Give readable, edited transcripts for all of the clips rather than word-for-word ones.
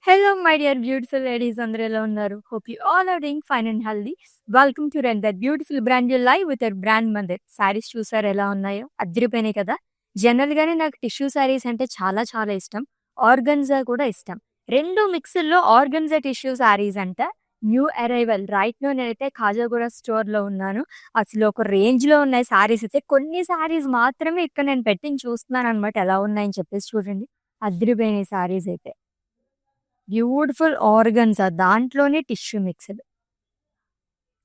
Hello, my dear beautiful ladies అందరూ ఎలా ఉన్నారు? Hope you all are doing fine and healthy. Welcome to Rent that beautiful brand new live with your brand Mandir. Saris చూసారు ఎలా ఉన్నాయో? అదిరిపోయినాయి కదా! జనరల్‌గానే నాకు tissue saris అంటే చాలా చాలా ఇష్టం. ఆర్గన్జా కూడా ఇష్టం. 2 మిక్స్‌ల్లో ఆర్గన్జా టిష్యూ సారీస్ అంట న్యూ అరైవల్. రైట్ నౌ నేనైతే ఖాజాగూడ స్టోర్‌లో ఉన్నాను. అసలు ఒక రేంజ్‌లో ఉన్నాయి సారీస్ అయితే. కొన్ని సారీస్ మాత్రమే ఇక్కడ నేను పెట్టి చూస్తున్నాననమాట ఎలా ఉన్నాయని చెప్పేసి చూడండి. అదిరిపోయినాయి సారీస్ అయితే. బ్యూటిఫుల్ ఆర్గన్జా దాంట్లోనే టిష్యూ మిక్స్‌డ్.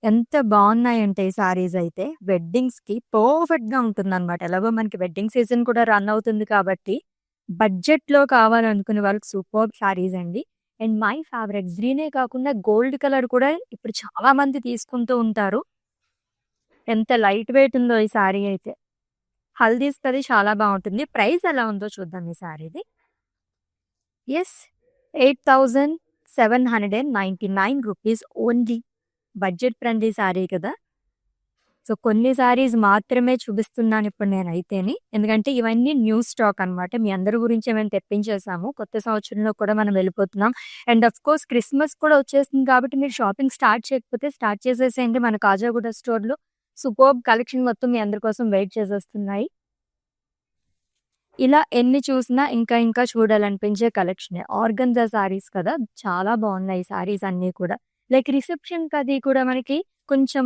ఎంత బావున్నాయంటే ఈ సారీస్ అయితే వెడ్డింగ్స్‌కి పర్ఫెక్ట్‌గా ఉంటుందనమాట. ఎలాగో మనకి వెడ్డింగ్ సీజన్ కూడా రన్ అవుతుంది కాబట్టి బడ్జెట్‌లో కావాలనుకునే వాళ్ళకి సూపర్బ్ సారీస్ అండి. అండ్ మై ఫేవరెట్ గ్రీనే కాకుండా గోల్డ్ కలర్ కూడా ఇప్పుడు చాలా మంది తీసుకుంటూ ఉంటారు. ఎంత లైట్ వెయిట్ ఉందో ఈ సారీ అయితే. హల్దీస్‌కది చాలా బావుంటుంది. ప్రైస్ ఎలా ఉందో చూద్దాం ఈ సారీది. Yes. 8,799 rupees only. Budget friendly saree కదా! సో, కొన్ని సారీస్ మాత్రమే చూపిస్తున్నాను ఇప్పుడు నేనైతేని. ఎందుకంటే ఇవన్నీ న్యూ స్టాక్ అనమాట. మీ అందరి గురించే మేము తెప్పించేసాము. కొత్త సంవత్సరంలో కూడా మనం వెళ్ళిపోతున్నాం. అండ్ ఆఫ్‌కోర్స్ క్రిస్మస్ కూడా వచ్చేస్తుంది కాబట్టి మీరు షాపింగ్ స్టార్ట్ చేయకపోతే స్టార్ట్ చేసేసేయండి. మన కాజాగూడ స్టోర్‌లో సూపర్బ్ కలెక్షన్ మొత్తం మీ అందరి కోసం వెయిట్ చేసేస్తున్నాయి. ఇలా ఎన్ని చూసినా ఇంకా ఇంకా చూడాలనిపించే కలెక్షనే. ఆర్గన్జా సారీస్ కదా! చాలా బావున్నాయి సారీస్ అన్నీ కూడా. లైక్ రిసెప్షన్‌కది కూడా మనకి కొంచెం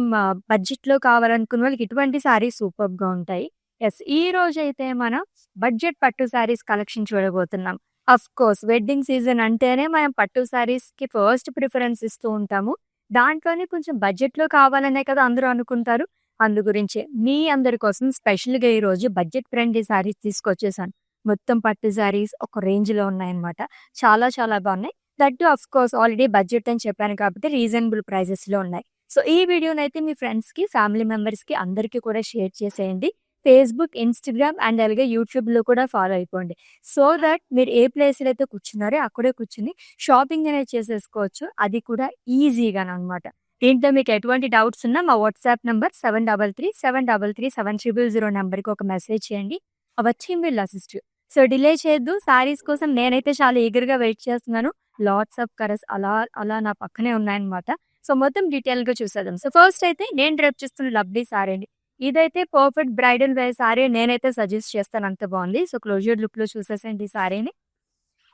బడ్జెట్‌లో కావాలనుకున్న వాళ్ళకి ఇటువంటి సారీస్ సూపర్బ్‌గా ఉంటాయి. యెస్. ఈ రోజైతే మనం బడ్జెట్ పట్టు సారీస్ కలెక్షన్ చూడబోతున్నాం. ఆఫ్‌కోర్స్ వెడ్డింగ్ సీజన్ అంటేనే మనం పట్టు సారీస్‌కి ఫస్ట్ ప్రిఫరెన్స్ ఇస్తూ ఉంటాము. దాంట్లోనే కొంచెం బడ్జెట్‌లో కావాలనే కదా అందరూ అనుకుంటారు. అందు గురించే మీ అందరి కోసం స్పెషల్‌గా ఈరోజు బడ్జెట్ ఫ్రెండ్లీ సారీస్ తీసుకొచ్చేసాను. మొత్తం పట్టు సారీస్ ఒక రేంజ్‌లో ఉన్నాయన్నమాట. చాలా చాలా బావున్నాయి. That two of course already budget అని చెప్పాను కాబట్టి రీజనబుల్ ప్రైజెస్‌లో ఉన్నాయి. సో, ఈ వీడియోనైతే మీ ఫ్రెండ్స్‌కి, ఫ్యామిలీ మెంబర్స్‌కి అందరికీ కూడా షేర్ చేసేయండి. ఫేస్‌బుక్, ఇన్‌స్టాగ్రామ్ అండ్ అలాగే యూట్యూబ్‌లో కూడా ఫాలో అయిపోండి. సో దట్ మీరు ఏ ప్లేస్‌లో అయితే కూర్చున్నారో అక్కడే కూర్చొని షాపింగ్ అనేది చేసేసుకోవచ్చు. అది కూడా ఈజీగాననమాట. దీంట్లో మీకు ఎటువంటి డౌట్స్ ఉన్నా మా వాట్సాప్ నంబర్ 7337337000 నంబర్‌కి ఒక మెసేజ్ చేయండి. Hour team will assist you. So, delay చేయొద్దు. సారీస్ కోసం నేనైతే చాలా ఈగర్‌గా వెయిట్ చేస్తున్నాను. లాట్స్ ఆఫ్ కలర్స్ అలా అలా నా పక్కనే ఉన్నాయన్నమాట. సో, మొత్తం డీటెయిల్‌గా చూసేద్దాం. సో, ఫస్ట్ అయితే నేను డ్రేప్ చేస్తున్న లవ్లీ సారీ అండి. ఇదైతే పర్ఫెక్ట్ బ్రైడల్ వేర్ సారీ నేనైతే సజెస్ట్ చేస్తాను. అంత బావుంది. సో, క్లోజర్ లుక్‌లో చూసేసేయండి ఈ సారీని.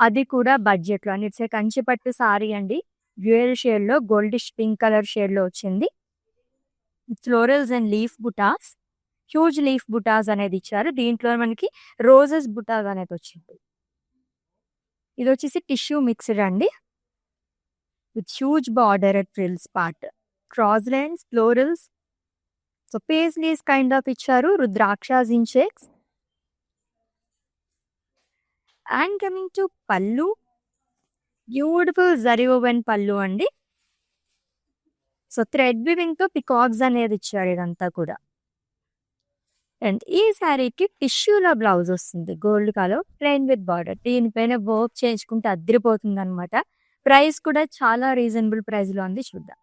అది కూడా బడ్జెట్‌లో అండ్ ఇట్స్ ఏ కంచి పట్టు సారీ అండి. డ్యూయల్ షేడ్‌లో గోల్డిష్ పింక్ కలర్ షేడ్‌లో వచ్చింది. Florals and leaf butas, huge leaf butas అనేది ఇచ్చారు. దీంట్లో మనకి రోజెస్ బుటాస్ అనేది వచ్చింది. ఇదొచ్చేసి టిష్యూ మిక్స్డ్ అండి. With huge border at frills part. Cross lines, florals, so paisleys kind of ఇచ్చారు. Rudrakshas in checks. And coming to pallu, beautiful zari woven pallu అండి. సో, థ్రెడ్ వీవింగ్‌తో పికాక్స్ అనేది ఇచ్చారు ఇదంతా కూడా. అండ్ ఈ సారీకి టిష్యూలో బ్లౌజ్ వస్తుంది. Gold colour plain with border. దీనిపైన వర్క్ చేయించుకుంటే అద్దిరిపోతుందనమాట. ప్రైస్ కూడా చాలా రీజనబుల్ ప్రైస్‌లో ఉంది చూద్దాం.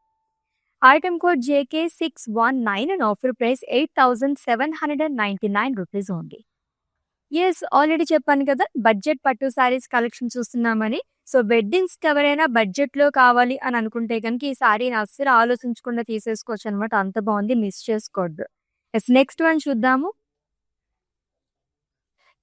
Item code JK619 and offer price 8,799 rupees only. Yes. Already చెప్పాను కదా! బడ్జెట్ పట్టు సారీస్ కలెక్షన్ చూస్తున్నామని. సో, వెడ్డింగ్స్‌కి ఎవరైనా బడ్జెట్‌లో కావాలి అని అనుకుంటే గనుక ఈ సారీని అస్సలు ఆలోచించకుండా తీసేసుకోవచ్చనమాట. అంత బావుంది. మిస్ చేసుకోవద్దు. యెస్. నెక్స్ట్ వన్ చూద్దాము.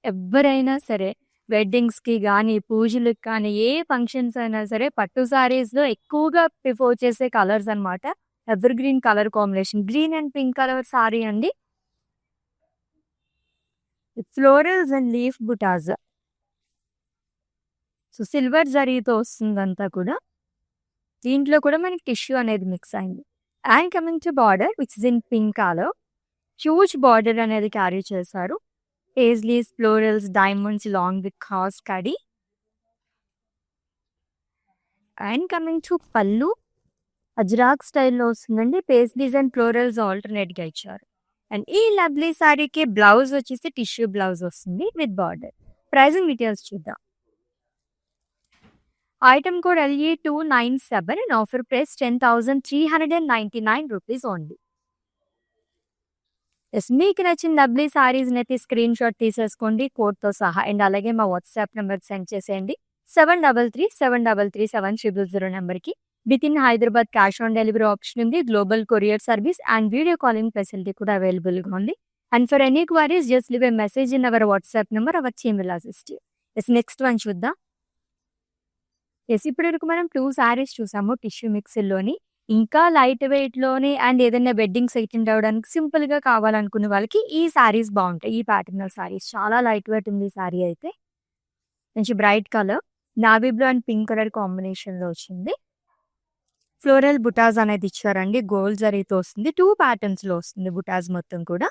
ఎవ్వరైనా సరే వెడ్డింగ్స్‌కి గానీ, పూజలకి కానీ, ఏ ఫంక్షన్స్ అయినా సరే పట్టు సారీస్‌లో ఎక్కువగా ప్రిఫర్ చేసే కలర్స్ అనమాట. Evergreen colour combination. Green and pink colour sorry అండి. Florals and leaf butas. So, silver జరీతో వస్తుందంతా కూడా. దీంట్లో కూడా మనకి టిష్యూ అనేది మిక్స్ అయింది. And coming to border which is in pink colour. Huge border అనేది క్యారీ చేశారు. Paisleys, florals, diamonds long with cross khadi. And coming to పల్లు, అజ్రాక్ స్టైల్‌లో వస్తుందండి. పేజ్లీస్ అండ్ ఫ్లోరల్స్ ఆల్టర్‌నేట్‌గా ఇచ్చారు. అండ్ ఈ లవ్లీ సారీకి బ్లౌజ్ వచ్చేసి టిష్యూ బ్లౌజ్ వస్తుంది విత్ బార్డర్. ప్రైజింగ్ డీటెయిల్స్ చూద్దాం. Item code LE297 and offer price 10,399 rupees only. Yes. మీకు నచ్చిన లవ్లీ సారీస్‌నైతే స్క్రీన్ షాట్ తీసేసుకోండి కోడ్‌తో సహా. అండ్ అలాగే మా వాట్సాప్ నంబర్‌కి సెండ్ చేసేయండి. 7337337000 నెంబర్కి with in Hyderabad cash on delivery option ఉంది, global courier service and video calling facility కూడా అవైలబుల్గా ఉంది. And for any queries just leave a message in our WhatsApp number, our team will assist you. Next one చూద్దాం. ఇప్పటి వరకు మనం 2 సారీస్ చూసాము tissue మిక్స్‌లోని. ఇంకా లైట్ వెయిట్‌లోని అండ్ ఏదైనా వెడ్డింగ్స్ అటెండ్ అవ్వడానికి సింపుల్‌గా కావాలనుకునే వాళ్ళకి ఈ సారీస్ బావుంటాయి. ఈ ప్యాటర్నల్ సారీస్ చాలా లైట్ వెయిట్ ఉంది ఈ సారీ అయితే. మంచి bright colour navy blue and pink colour కాంబినేషన్‌లో వచ్చింది. ఫ్లోరల్ బుటాస్ అనేది ఇచ్చారండి. గోల్డ్ జరీతో వస్తుంది. 2 ప్యాటర్న్స్‌లో వస్తుంది బుటాస్ మొత్తం కూడా.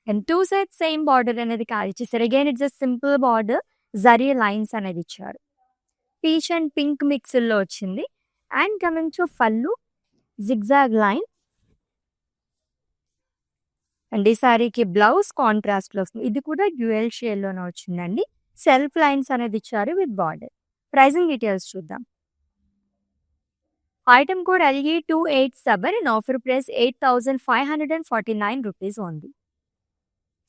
అండ్ 2 సైడ్స్ సేమ్ బార్డర్ అనేది క్యారీ చేశారు. Again it's a simple border. Zari lines అనేది ఇచ్చారు. పీచ్ అండ్ పింక్ మిక్స్‌లో వచ్చింది. అండ్ కమింగ్ టు పళ్ళు జిగ్‌జాగ్ లైన్. అండ్ ఈ సారీకి బ్లౌజ్ కాంట్రాస్ట్‌లో వస్తుంది. ఇది కూడా డ్యూయల్ షేడ్‌లోనే వచ్చిందండి. సెల్ఫ్ లైన్స్ అనేది ఇచ్చారు విత్ బార్డర్. ప్రైజింగ్ డీటెయిల్స్ చూద్దాం. Item code LE287 and offer price 8549 rupees only.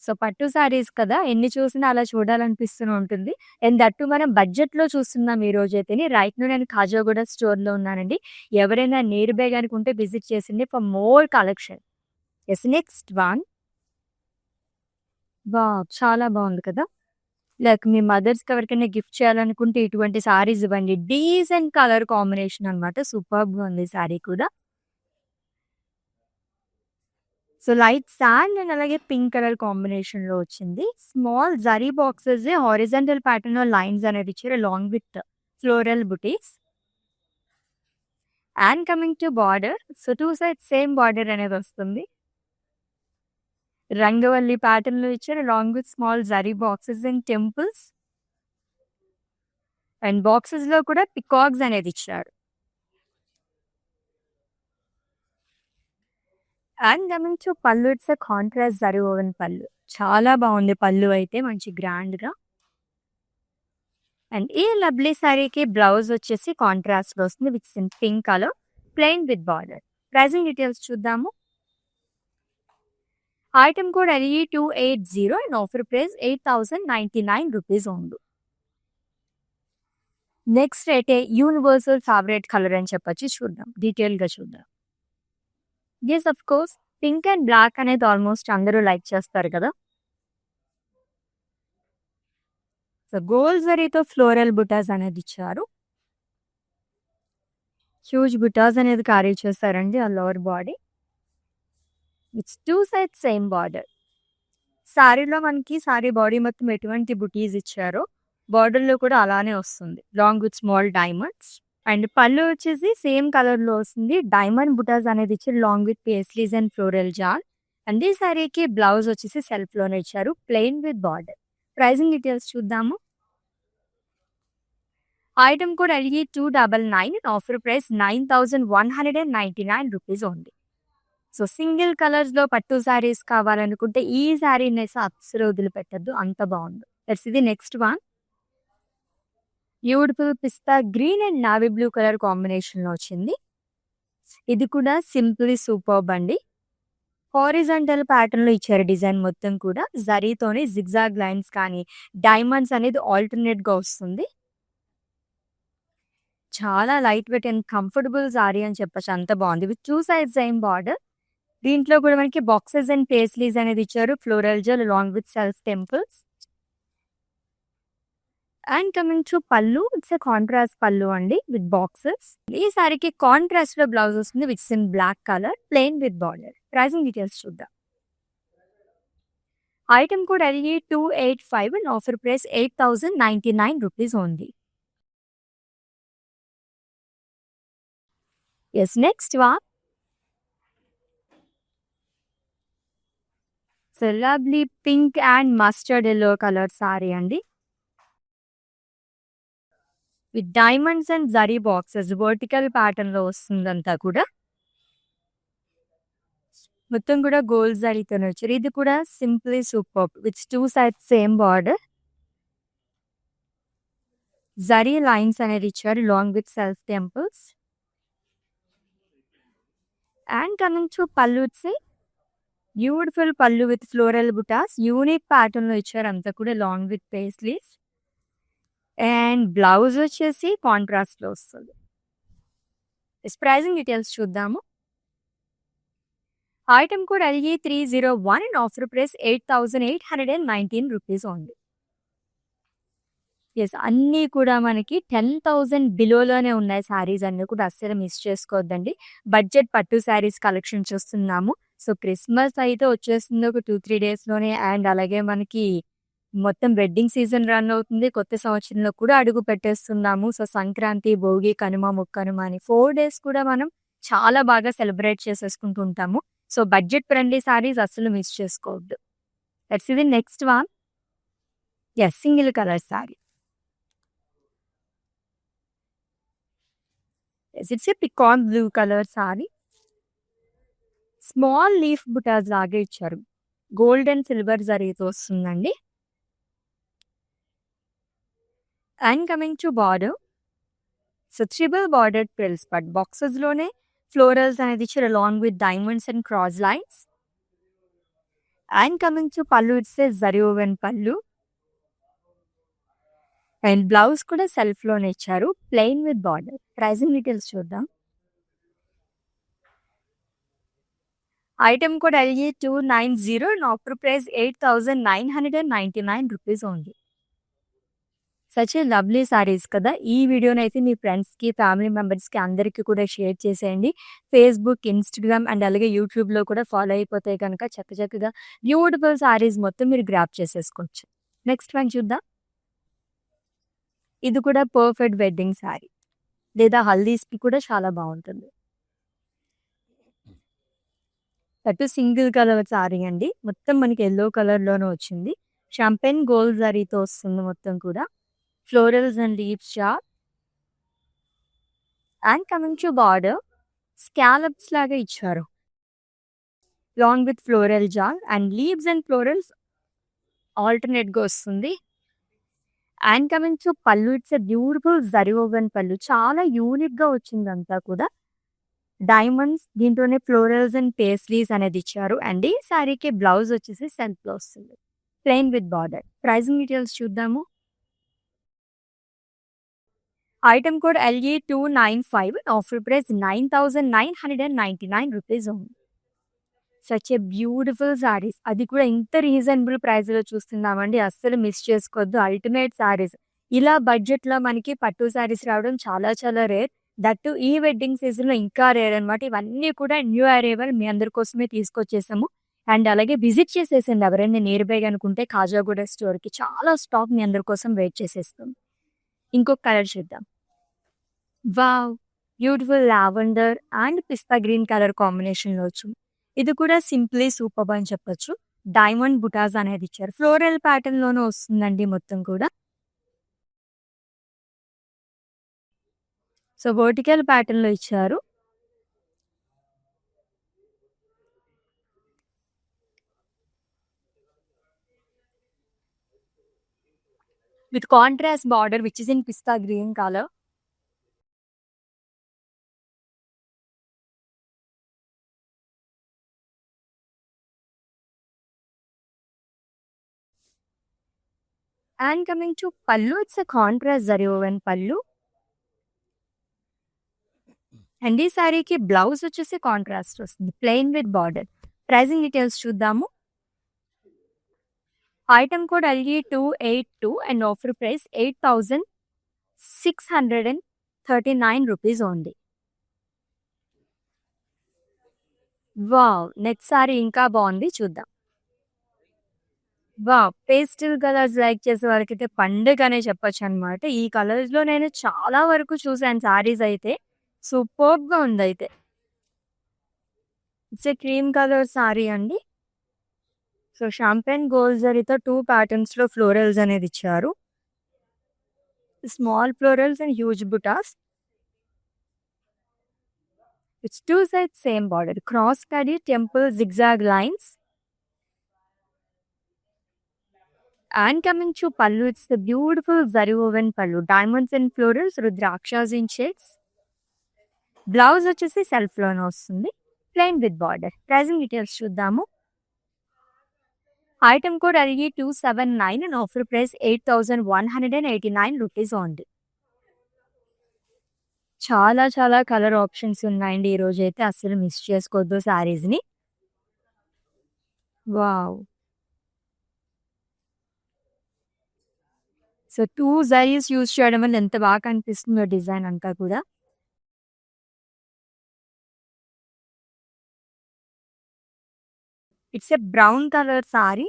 So పట్టు సారీస్ కదా, ఎన్ని చూసినా అలా చూడాలనిపిస్తూ ఉంటుంది. అండ్ దట్టు మనం బడ్జెట్‌లో చూస్తున్నాం ఈ రోజైతేని. రైట్ నౌ నేను ఖాజాగూడ స్టోర్‌లో ఉన్నానండి. ఎవరైనా నియర్ బై గనుక ఉంటే విజిట్ చేసింది for more collection. Next one. Wow! చాలా బాగుంది కదా! లైక్ మీ మదర్స్‌కి ఎవరికైనా గిఫ్ట్ చేయాలనుకుంటే ఇటువంటి సారీస్ ఇవ్వండి. డీసెంట్ కలర్ కాంబినేషన్ అనమాట. సూపర్బ్‌గా ఉంది ఈ సారీ కూడా. సో లైట్ శాండ్ అండ్ అలాగే పింక్ కలర్ కాంబినేషన్‌లో వచ్చింది. స్మాల్ జరీ బాక్సెస్ హారిజాంటల్ ప్యాటర్న్‌లో లైన్స్ అనేది ఇచ్చారు along with floral butis. And coming to border. So 2 sides same border అనేది వస్తుంది. రంగవల్లి ప్యాటర్న్‌లో ఇచ్చారు along with small zari boxes and temples. And బాక్సెస్‌లో కూడా పికాక్స్ అనేది ఇచ్చారు. And coming to pallu it's a contrast zari woven pallu. చాలా బాగుంది పళ్ళు అయితే మంచి గ్రాండ్‌గా. అండ్ ఈ లవ్లీ సారీకి బ్లౌజ్ వచ్చేసి కాంట్రాస్ట్‌లో వస్తుంది with pink colour plain with border. Pricing details చూద్దాము. Item code LE280 and offer price 8099 rupees only. Next అయితే యూనివర్సల్ ఫేవరెట్ కలర్ అని చెప్పొచ్చు. చూద్దాం, డీటెయిల్‌గా చూద్దాం. Yes of course pink and black అనేది ఆల్మోస్ట్ అందరూ లైక్ చేస్తారు కదా. సో గోల్డ్ జరీతో ఫ్లోరల్ బుటాస్ అనేది ఇచ్చారు. హ్యూజ్ బుటాస్ అనేది క్యారీ చేస్తారండి ఆ lower body. It's 2 sides same border. సారీలో మనకి సారీ బాడీ మొత్తం ఎటువంటి బుటీస్ ఇచ్చారో బార్డర్‌లో కూడా అలానే వస్తుంది long with small diamonds. And pallu వచ్చేసి సేమ్ కలర్‌లో వస్తుంది. డైమండ్ బుటాస్ అనేది ఇచ్చారు long with paisleys and floral jaal. And ఈ సారీకి బ్లౌజ్ వచ్చేసి సెల్ఫ్‌లోనే ఇచ్చారు plain with border. Pricing details చూద్దాము. Item code LE299 and offer price 9199 rupees only. So single కలర్స్‌లో పట్టు సారీస్ కావాలనుకుంటే ఈ సారీనైతే అస్సలు వదిలిపెట్టొద్దు, అంత బాగుంది. ఇది next one. Beautiful pista green and navy blue colour కాంబినేషన్‌లో వచ్చింది. ఇది కూడా సింప్లీ సూపర్బ్ అండి. హారిజాంటల్ ప్యాటర్న్‌లో ఇచ్చారు డిజైన్ మొత్తం కూడా. జరీతోని జిగ్‌జాగ్ లైన్స్ కానీ డైమండ్స్ అనేది ఆల్టర్‌నేట్‌గా వస్తుంది. చాలా light weight and comfortable sorry అని చెప్పొచ్చు, అంత బాగుంది. With 2 sides same border. దీంట్లో కూడా మనకి బాక్సెస్ అండ్ పేస్లీస్ అనేది ఇచ్చారు floral gel along with self temples. And coming to pallu it's a contrast పళ్ళు అండి విత్ బాక్సెస్. ఈ సారీకి కాంట్రాస్ట్ లో బ్లౌజ్ వస్తుంది with in black colour plain with border. Pricing details చూద్దాం. Item code LE285 and offer price 8099 rupees only. Next one. So lovely pink and mustard yellow colour sorry అండి with diamonds and zari boxes vertical pattern లో వస్తుందంతా కూడా. మొత్తం కూడా gold జరీతోనే వచ్చారు. ఇది కూడా simply super with 2 sides same border. Zari lines అనేది ఇచ్చారు long with self temples. And coming to pallu beautiful pallu with floral butas unique pattern లో ఇచ్చారు, అంతా కూడా long with paisleys. And blouse వచ్చేసి కాంట్రాస్ట్ లో వస్తుంది. ప్రైజింగ్ డీటెయిల్స్ చూద్దాము. Item code LE301 and offer price 8,819 rupees only. Yes, అన్నీ కూడా మనకి 10,000 బిలోలోనే ఉన్నాయి శారీస్ అన్నీ కూడా, అస్సలు మిస్ చేసుకోవద్దండి. బడ్జెట్ పట్టు శారీస్ కలెక్షన్ చూస్తున్నాము. సో క్రిస్మస్ అయితే వచ్చేస్తుంది ఒక 2-3 డేస్లోనే. అండ్ అలాగే మనకి మొత్తం వెడ్డింగ్ సీజన్ రన్ అవుతుంది, కొత్త సంవత్సరంలో కూడా అడుగు పెట్టేస్తున్నాము. సో సంక్రాంతి, భోగి, కనుమ, ముక్కనుమ అని 4 డేస్ కూడా మనం చాలా బాగా సెలబ్రేట్ చేసేసుకుంటూ ఉంటాము. సో బడ్జెట్ ఫ్రెండ్లీ శారీస్ అస్సలు మిస్ చేసుకోవద్దు. దట్స్ ఇది next one. Yes, single colour sari. It's a peacock blue colour sari. Small leaf butas లాగా ఇచ్చారు, గోల్డ్ అండ్ సిల్వర్ జరీతో వస్తుందండి. And coming to border, so triple border frills but boxes లోనే florals అనేది ఇచ్చారు along with diamonds and cross lines. And coming to pallu, it's a zari woven pallu. And blouse కూడా self లోనే ఇచ్చారు, plain with border. Pricing details చూద్దాం. Item code LE290 and offer price 8,999 rupees only. Such a lovely saris కదా. ఈ వీడియోని అయితే మీ ఫ్రెండ్స్కి, family మెంబర్స్కి అందరికీ కూడా షేర్ చేసేయండి. ఫేస్బుక్, ఇన్స్టాగ్రామ్ అండ్ అలాగే యూట్యూబ్లో కూడా ఫాలో అయిపోతే కనుక చక్కగా బ్యూటిఫుల్ సారీస్ మొత్తం మీరు గ్రాప్ చేసేసుకోవచ్చు. నెక్స్ట్ వన్ చూద్దాం. ఇది కూడా పర్ఫెక్ట్ వెడ్డింగ్ శారీ లేదా హల్దీస్కి కూడా చాలా బాగుంటుంది. అటు సింగిల్ కలర్ శారీ అండి, మొత్తం మనకి ఎల్లో కలర్లోనే వచ్చింది. షాంపెన్ గోల్డ్ జరీతో వస్తుంది మొత్తం కూడా. Florals and leaves shape. And coming to border, scallops లాగా ఇచ్చారు long with floral jaal. And leaves and florals ఆల్టర్నేట్గా వస్తుంది. And coming to pallu, it's a beautiful zari woven pallu, చాలా యూనిక్గా వచ్చింది అంతా కూడా. డైమండ్స్, దీంట్లోనే ఫ్లోరల్స్ అండ్ పేస్లీస్ అనేది ఇచ్చారు. అండ్ ఈ శారీకి బ్లౌజ్ వచ్చేసి సెల్ఫ్లో వస్తుంది, plain with border. Pricing details చూద్దాము. Item code LE295 offer price 9,999 rupees only. Such a beautiful saris, అది కూడా ఇంత రీజనబుల్ ప్రైస్లో చూస్తున్నామండి, అస్సలు మిస్ చేసుకోవద్దు. అల్టిమేట్ శారీస్. ఇలా బడ్జెట్లో మనకి పట్టు శారీస్ రావడం చాలా చాలా రేర్. దట్టు ఈ వెడ్డింగ్ సీజన్లో ఇంకా రేర్ అనమాట. ఇవన్నీ కూడా న్యూ అరైవల్ మీ అందరి కోసమే తీసుకొచ్చేసాము. అండ్ అలాగే విజిట్ చేసేసింది ఎవరైనా నియర్ బై అనుకుంటే కాజాగూడ స్టోర్కి, చాలా స్టాక్ మీ అందరి కోసం వెయిట్ చేసేస్తాం. ఇంకొక కలర్ చూద్దాం. Wow, beautiful lavender and pista green colour కాంబినేషన్లో వచ్చింది. ఇది కూడా సింప్లీ సూపర్ అని చెప్పొచ్చు. డైమండ్ బుటాస్ అనేది ఇచ్చారు, ఫ్లోరల్ ప్యాటర్న్ లోనే వస్తుందండి మొత్తం కూడా. సో వర్టికల్ ప్యాటర్న్ లో ఇచ్చారు. With contrast border which is in pista green colour. And coming to pallu, it's a contrast zari woven pallu. And ఈ శారీకి బ్లౌజ్ వచ్చేసి కాంట్రాస్ట్ వస్తుంది, plain with border. Pricing details చూద్దాము. Item code LE282 and offer price 8,639 rupees only. Wow, next sari ఇంకా బాగుంది, చూద్దాం. Wow, pastel colours like చేసే వారికి అయితే పండుగ అనే చెప్పొచ్చు అనమాట. ఈ కలర్స్ లో నేను చాలా వరకు చూసాను సారీస్ అయితే, సూపర్బ్ గా ఉంది అయితే. It's a cream colour sorry అండి. సో షాంపెన్ గోల్డ్ జరీతో 2 ప్యాటర్న్స్ లో ఫ్లోరల్స్ అనేది ఇచ్చారు, small florals and huge butas. It's 2 sides same border, cross కడీ temple zigzag lines. And coming to pallu, it's the beautiful zari woven pallu, diamonds and florals, rudrakshas in shades. Blouse వచ్చేసి self లోనే వస్తుంది, plain with border. Pricing details చూద్దాము. Item code అడిగి 279 and offer price 8,189 rupees only. చాలా చాలా colour options ఉన్నాయండి. ఈ రోజైతే అస్సలు మిస్ చేసుకోవద్దు శారీస్‌ని. వావ్! సో 2 జరీస్ యూజ్ చేయడం వల్ల ఎంత బాగా కనిపిస్తుందో డిజైన్ అంతా కూడా. It's a brown colour sari.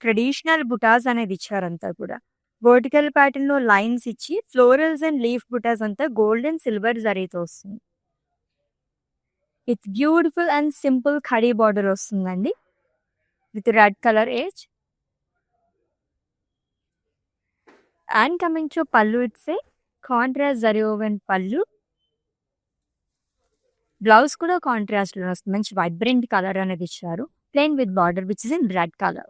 Traditional butas అనేది ఇచ్చారంతా కూడా. వర్టికల్ ప్యాటర్న్‌లో లైన్స్ ఇచ్చి ఫ్లోరల్స్ అండ్ లీఫ్ బుటాస్ అంతా గోల్డ్ అండ్ సిల్వర్ జరీతో వస్తుంది. ఇట్స్ బ్యూటిఫుల్ అండ్ సింపుల్ ఖడీ బార్డర్ వస్తుందండి. With red colour edge. And coming to pallu, it's a contrast zari woven pallu. Blouse కూడా కాంట్రాస్ట్‌లో వస్తుంది. మంచి వైబ్రెంట్ కలర్ అనేది ఇచ్చారు. Plain with border which is in red colour.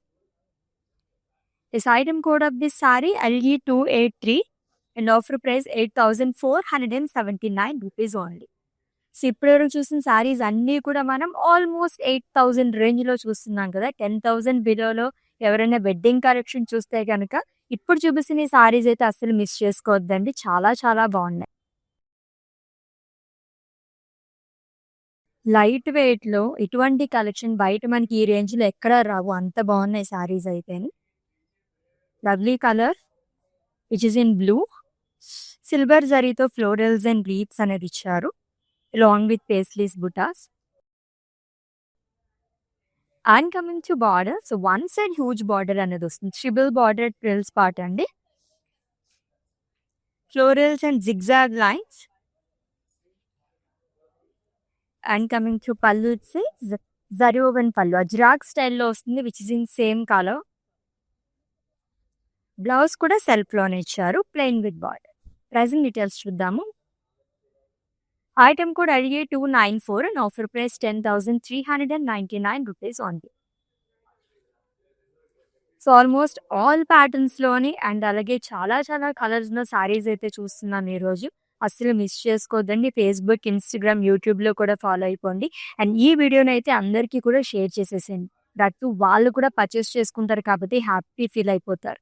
This item code of this saree LE283 and offer price 8,479 rupees only. So ఇప్పటివరకు చూసిన సారీస్ అన్నీ కూడా మనం ఆల్మోస్ట్ 8,000 రేంజ్‌లో చూస్తున్నాం కదా! 10,000 బిలోలో ఎవరైనా వెడ్డింగ్ కలెక్షన్ చూస్తే గనక ఇప్పుడు చూపిస్తున్న ఈ సారీస్ అయితే అస్సలు మిస్ చేసుకోవద్దండి. చాలా చాలా బాగున్నాయి. లైట్ వెయిట్‌లో ఇటువంటి కలెక్షన్ బయట మనకి ఈ రేంజ్‌లో ఎక్కడా రావు. అంత బాగున్నాయి సారీస్ అయితేని. Lovely colour which is in blue. Silver జరీతో ఫ్లోరల్స్ అండ్ లీవ్స్ అనేది ఇచ్చారు. Along with paisleys butas. And coming to border, so one side huge border అనేది వస్తుంది. ట్రిపుల్ బార్డర్ ట్రిల్స్ పార్ట్ అండి. Florals and zigzag lines. And coming to pallu, it's zari woven pallu. Ajrak స్టైల్‌లో వస్తుంది which is in same colour. Blouse కూడా సెల్ఫ్‌లోనే ఇచ్చారు. Plain with border. Pricing details చూద్దాము. Item code అడిగే 294 and offer price 10,399 rupees only. So almost all ప్యాటర్న్స్‌లోని and అలాగే చాలా చాలా కలర్స్‌లో సారీస్ అయితే చూస్తున్నాం ఈరోజు. అస్సలు మిస్ చేసుకోవద్దండి. ఫేస్‌బుక్, ఇన్‌స్టాగ్రామ్, యూట్యూబ్‌లో కూడా ఫాలో అయిపోండి. అండ్ ఈ వీడియోనైతే అందరికీ కూడా షేర్ చేసేసేయండి. దట్ టూ వాళ్ళు కూడా పర్చేస్ చేసుకుంటారు కాబట్టి హ్యాపీ ఫీల్ అయిపోతారు.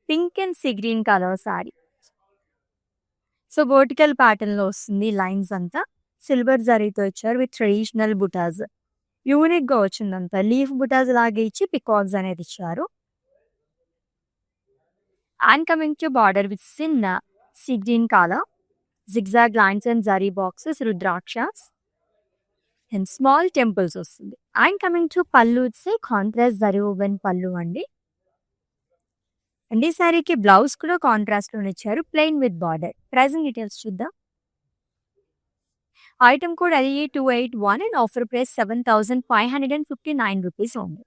Pink and see green colour sorry. So vertical ప్యాటర్న్‌లో వస్తుంది లైన్స్ అంతా. సిల్వర్ జరీతో ఇచ్చారు విత్ ట్రెడిషనల్ బుటాస్. యూనిక్‌గా వచ్చిందంతా. లీఫ్ బుటాస్ లాగా ఇచ్చి పికాక్స్ అనేది ఇచ్చారు. And coming to border with చిన్న sea green colour. Zigzag lines and zari boxes, rudrakshas and small temples వస్తుంది. And coming to pallu, it's a contrast zari woven pallu అండి. అండ్ ఈ సారీకి బ్లౌజ్ కూడా కాంట్రాస్ట్‌లోనే ఇచ్చారు. Plain with border. Pricing details చూద్దాం. Item code LE281 and offer price 7,559 rupees only.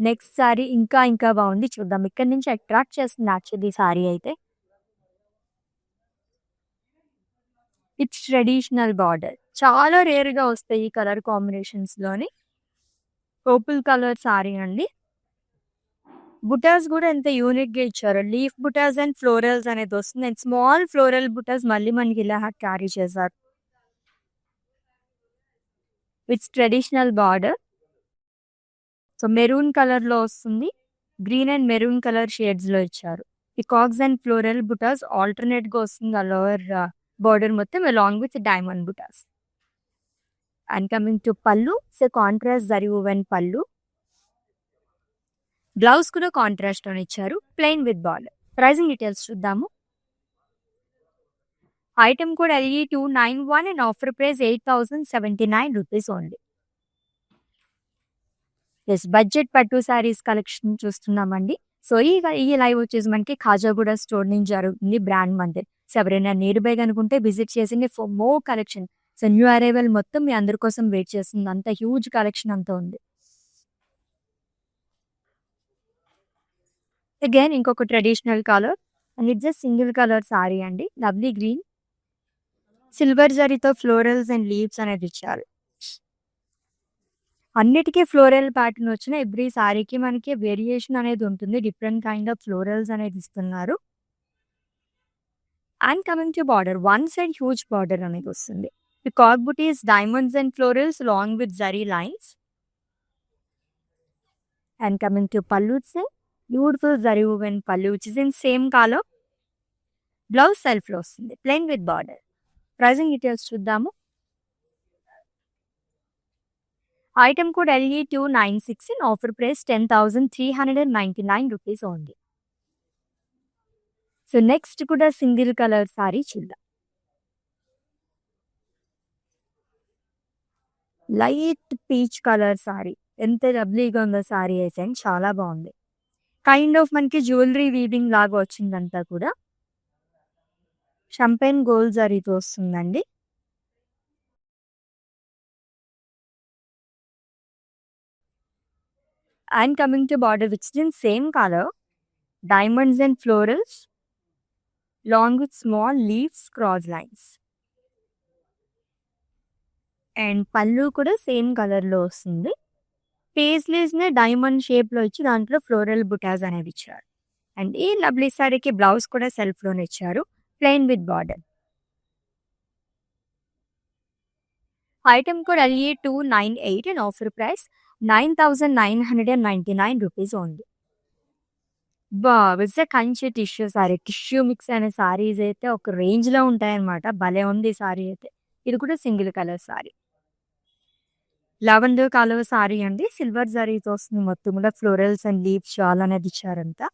Next sari ఇంకా ఇంకా బాగుంది. చూద్దాం. ఇక్కడ నుంచి అట్రాక్ట్ చేస్తుంది యాక్చువల్లీ ఈ సారీ అయితే. It's traditional border. చాలా రేర్‌గా వస్తాయి ఈ కలర్ కాంబినేషన్స్‌లోని. పర్పుల్ కలర్ సారీ అండి. బుటాస్ కూడా ఎంత యూనిక్‌గా ఇచ్చారో. లీఫ్ బుటాస్ అండ్ ఫ్లోరల్స్ అనేది వస్తుంది. అండ్ స్మాల్ ఫ్లోరల్ బుటాస్ మళ్ళీ మనకి ఇలా క్యారీ చేశారు. With traditional border. So maroon కలర్‌లో వస్తుంది. గ్రీన్ అండ్ మెరూన్ కలర్ షేడ్స్‌లో ఇచ్చారు. పికాక్స్ అండ్ ఫ్లోరల్ బుటాస్ ఆల్టర్‌నేట్‌గా వస్తుంది. ఆ లోవర్ బార్డర్ మొత్తం along with diamond butas. And coming to pallu, so contrast zari woven pallu. Blouse కూడా కాంట్రాస్ట్‌లోనే ఇచ్చారు. Plain with border. Pricing details చూద్దాము. Item code LE291 and offer price 8,079 rupees only. Yes, budget పట్టు సారీస్ కలెక్షన్ చూస్తున్నామండి. సో ఈ లైవ్ వచ్చేసి మనకి ఖాజాగూడ స్టోర్ నుంచి జరుగుతుంది. బ్రాండ్ మందిర్. సో ఎవరైనా నియర్ బై అనుకుంటే విజిట్ చేసింది for more collection. So new arrival మొత్తం మీ అందరి కోసం వెయిట్ చేస్తుంది. అంత హ్యూజ్ కలెక్షన్ అంతా ఉంది. అగైన్ ఇంకొక traditional colour and it's just single colour sorry అండి. Lovely green. సిల్వర్ జరీతో ఫ్లోరల్స్ అండ్ లీవ్స్ అనేది ఇచ్చారు. అన్నిటికీ ఫ్లోరల్ ప్యాటర్న్ వచ్చిన ఎవ్రీ సారీకి మనకి వేరియేషన్ అనేది ఉంటుంది. డిఫరెంట్ కైండ్ ఆఫ్ ఫ్లోరల్స్ అనేది ఇస్తున్నారు. And coming to border, one side huge border అనేది వస్తుంది. Peacock booties, diamonds and florals along with zari lines. And coming to pallu, it's a beautiful zari woven pallu which is in same color. Blouse self లో వస్తుంది plain with border. Pricing details చూద్దాము. Item code LE296 in offer price 10,399 rupees only. So next కూడా single colour sorry చూద్దాం. Light peach colour sorry, ఎంత లవ్లీగా ఉందో sorry అయితే, చాలా బాగుంది. కైండ్ ఆఫ్ మనకి జ్యువెలరీ వీవింగ్ లాగా వచ్చిందంతా కూడా. షంపెన్ గోల్డ్ జరీతో వస్తుందండి. And coming to border which is in same color, diamonds and florals along with small leaves cross lines. And పళ్ళు కూడా సేమ్ కలర్లో వస్తుంది. పేస్లీస్ని డైమండ్ షేప్లో ఇచ్చి దాంట్లో ఫ్లోరల్ బుటాస్ అనేవి ఇచ్చారు. అండ్ ఈ లవ్లీ సారీకి బ్లౌజ్ కూడా సెల్ఫ్లోనే ఇచ్చారు, plain with border. Item code LE298 and offer price 9,999 rupees only. It's Kanchi tissue sorry, tissue mix అనే సారీస్ అయితే ఒక రేంజ్లో ఉంటాయన్నమాట. భలే ఉంది సారీ అయితే. ఇది కూడా single colour sorry, lavender colour sorry అండి. సిల్వర్ జరీతో వస్తుంది, మొత్తం కూడా ఫ్లోరల్స్ అండ్ లీవ్స్ షాల్ అనేది ఇచ్చారంతా.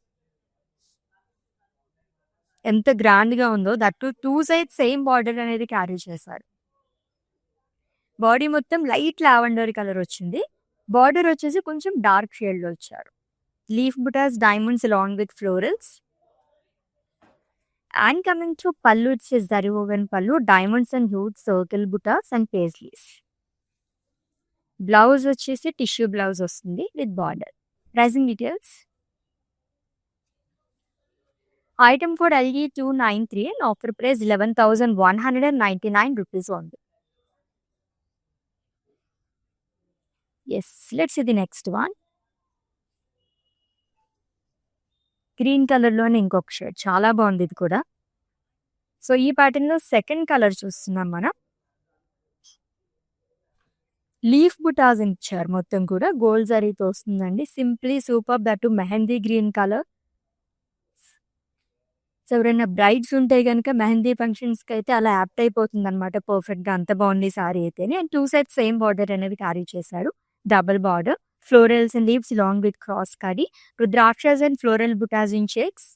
ఎంత గ్రాండ్ గా ఉందో, దట్టు 2 సైడ్స్ సేమ్ బార్డర్ అనేది క్యారీ చేశారు. బాడీ మొత్తం లైట్ లావెండర్ కలర్ వచ్చింది, బార్డర్ వచ్చేసి కొంచెం డార్క్ షేడ్ లో ఇచ్చారు. Leaf butas, diamonds along with florals. And coming to pallu, it's zari woven pallu, diamonds and huge circle butas and paisleys. Blouse వచ్చేసి టిష్యూ బ్లౌజ్ వస్తుంది with border. Pricing details. Item code LE293 and offer price 11,199 rupees only. Yes, let's see the next one. Green కలర్లోనే ఇంకొక shade, చాలా బాగుంది ఇది కూడా. So ఈ ప్యాటర్న్లో సెకండ్ కలర్ చూస్తున్నాం మనం. లీఫ్ బుటాస్ ఇచ్చారు, మొత్తం కూడా గోల్డ్ జరీతో వస్తుందండి. Simply super, that mehndi green colour. So ఎవరైనా బ్రైడ్స్ ఉంటే కనుక మెహందీ ఫంక్షన్స్కి అయితే అలా యాప్ట్ అయిపోతుంది అనమాట పర్ఫెక్ట్గా. అంత బాగుంది సారీ అయితేనే. అండ్ 2 సైడ్స్ సేమ్ బార్డర్ అనేది క్యారీ చేశారు, double border, florals and leaves long with cross కడి, rudrakshas and floral butas in checks.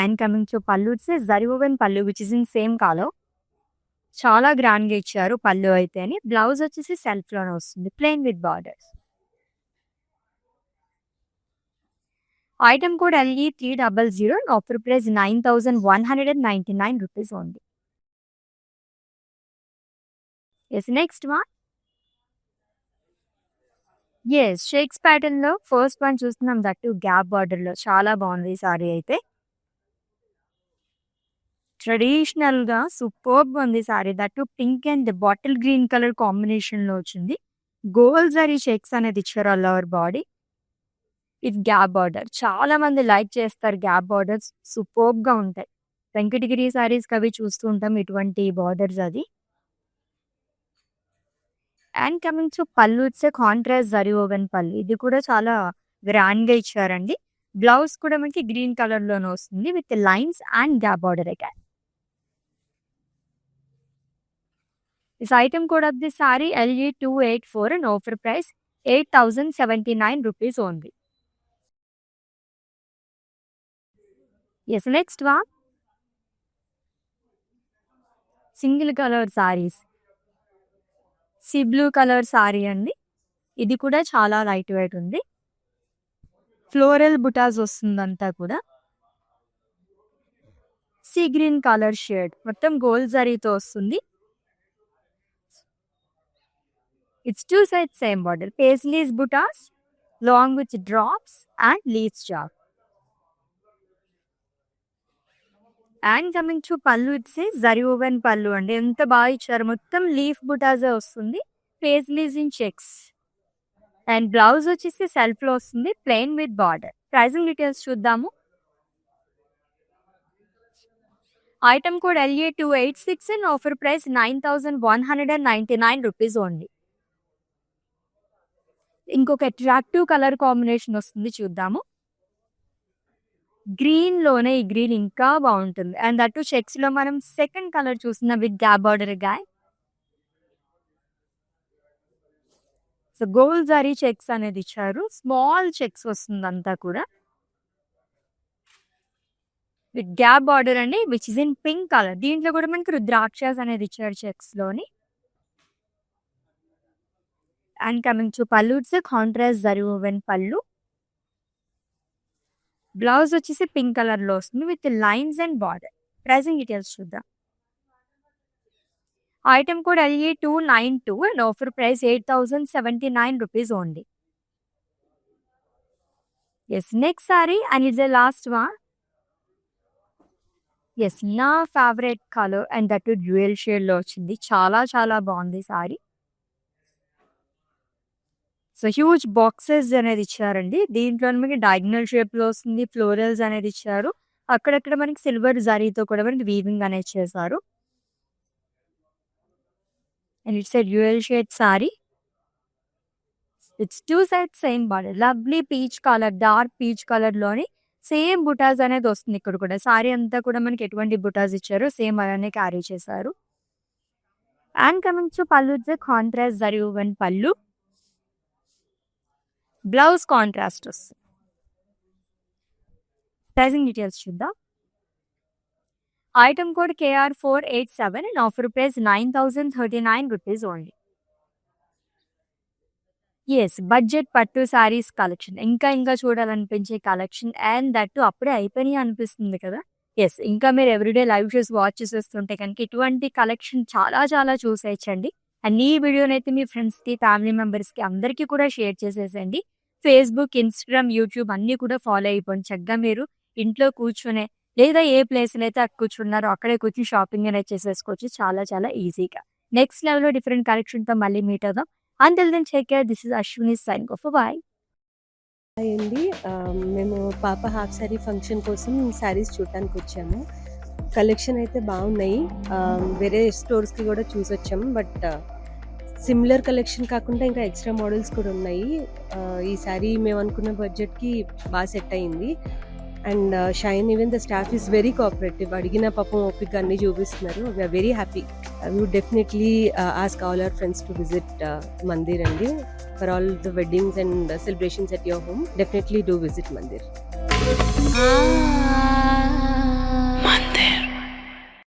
And coming to pallu, it's zari woven pallu which is in same colour. చాలా గ్రాండ్గా ఇచ్చారు పళ్ళు అయితే అని. బ్లౌజ్ వచ్చేసి సెల్ఫ్లోనే వస్తుంది, plain with borders. Item code LE300 and offer price 9,199 rupees only. Yes, next one. Yes, షేక్స్ ప్యాటర్న్లో ఫస్ట్ వన్ చూస్తున్నాం, దట్టు గ్యాప్ బార్డర్లో. చాలా బాగుంది ఈ సారీ అయితే. ట్రెడిషనల్గా సూపర్బ్ ఉంది sari, that pink and bottle green colour కాంబినేషన్లో వచ్చింది. గోల్డ్ జరీ చెక్స్ అనేది ఇచ్చారు all over body with gap border. చాలా మంది లైక్ చేస్తారు గ్యాప్ బార్డర్స్, సూపర్బ్గా ఉంటాయి. వెంకటగిరి సారీస్కి అవి చూస్తూ ఉంటాం ఇటువంటి బార్డర్స్ అది. And coming to pallu, it's contrast zari woven పల్లు. ఇది కూడా చాలా గ్రాండ్గా ఇచ్చారండి. బ్లౌజ్ కూడా మనకి గ్రీన్ కలర్లోనే వస్తుంది with lines and gap border again. This item code of the saree LE284 and offer price 8,079 rupees only. Yes, next one. Single color sarees. Sea blue color saree andi. ఇది కూడా చాలా light weight ఉంది. Floral బుటాస్ వస్తుందంతా కూడా. See green colour shade, మొత్తం gold జరీతో వస్తుంది. It's 2 sides same border. Paisleys buttas along with drops and leaves job. And coming to pallu, it says zari woven pallu and ఎంత బాగా ఇచ్చారు, మొత్తం లీఫ్ బుటాసే వస్తుంది. Paisleys in checks. And blouse వచ్చేసి సెల్ఫ్లో వస్తుంది, plain with border. Pricing details చూద్దాము. Item code LA286 and offer price 9,199 rupees only. ఇంకొక అట్రాక్టివ్ కలర్ కాంబినేషన్ వస్తుంది, చూద్దాము. గ్రీన్ లోనే ఈ గ్రీన్ ఇంకా బాగుంటుంది. అండ్ అటు చెక్స్ లో మనం సెకండ్ కలర్ చూస్తున్న విత్ గ్యాప్ బార్డర్ గాయ్. సో గోల్డ్ జరీ చెక్స్ అనేది ఇచ్చారు. స్మాల్ చెక్స్ వస్తుంది అంతా కూడా విత్ గ్యాప్ బార్డర్ అండి, which is in pink colour. దీంట్లో కూడా మనకి రుద్రాక్షస్ అనేది ఇచ్చారు చెక్స్ లోని. And coming to pallu, it's contrast zari woven pallu. Blouse వచ్చేసి పింక్ కలర్ లో వస్తుంది with lines and border. Pricing details చూద్దాం. Item code LA292 and offer price 8,079 rupees only. Yes, next sari and it's the last one. Yes, నా favourite colour and that dual shade లో వచ్చింది. చాలా చాలా బాగుంది సారీ. సో హ్యూజ్ బాక్సెస్ అనేది ఇచ్చారండి. దీంట్లో మనకి డయాగ్నల్ షేప్ లో వస్తుంది, ఫ్లోరల్స్ అనేది ఇచ్చారు. అక్కడక్కడ మనకి సిల్వర్ జరీతో కూడా మనకి వీవింగ్ అనేది చేశారు. And it's a dual shade sorry. It's two side same border. Lovely peach colour, dark peach colour లోని సేమ్ బుటాస్ అనేది వస్తుంది. ఇక్కడ కూడా సారీ అంతా కూడా మనకి ఎటువంటి బుటాస్ ఇచ్చారో సేమ్ అలానే క్యారీ చేశారు. And coming to pallu, contrast zari woven pallu. Blouse contrast వస్తుంది. ప్రైసింగ్ డీటెయిల్స్ చూద్దాం. Item code KR487 and offer price 9,039 rupees only. Yes, budget పట్టు సారీస్ కలెక్షన్, ఇంకా ఇంకా చూడాలనిపించే కలెక్షన్. అండ్ దట్టు అప్పుడే అయిపోయినాయి అనిపిస్తుంది కదా. ఎస్, ఇంకా మీరు ఎవ్రీడే లైవ్ షోస్ వాచ్ చేస్తుంటే కనుక ఇటువంటి కలెక్షన్ చాలా చాలా చూసేయచ్చండి. అండ్ ఈ వీడియోనైతే మీ ఫ్రెండ్స్కి, ఫ్యామిలీ మెంబర్స్కి అందరికీ కూడా షేర్ చేసేసండి. ఫేస్బుక్, ఇన్స్టాగ్రామ్, యూట్యూబ్ అన్నీ కూడా ఫాలో అయిపోండి. చక్కగా మీరు ఇంట్లో కూర్చునే లేదా ఏ ప్లేస్లో అయితే అక్కడ కూర్చున్నారో అక్కడే కూర్చుని షాపింగ్ అనేది చేసేసుకోవచ్చు చాలా చాలా ఈజీగా. నెక్స్ట్ లెవెల్లో డిఫరెంట్ కలెక్షన్తో మళ్ళీ మీట్ అవుదాం. Until then, take care. This is Ashwini signing off. Bye. Hi అండి. మేము పాప హాఫ్ శారీ ఫంక్షన్ కోసం శారీస్ చూడటానికి వచ్చాము. కలెక్షన్ అయితే బాగున్నాయి. వేరే స్టోర్స్కి కూడా చూసొచ్చాము. బట్ సిమిలర్ కలెక్షన్ కాకుండా ఇంకా ఎక్స్ట్రా మోడల్స్ కూడా ఉన్నాయి. ఈ శారీ మేము అనుకున్న బడ్జెట్కి బాగా సెట్ అయింది. And shine, even the staff is very cooperative. అడిగిన పాపం ఓపిక అన్నీ చూపిస్తున్నారు. We are very happy. We would definitely ask all our friends to visit Mandir andi. For all the weddings and celebrations at your home, definitely do visit Mandir.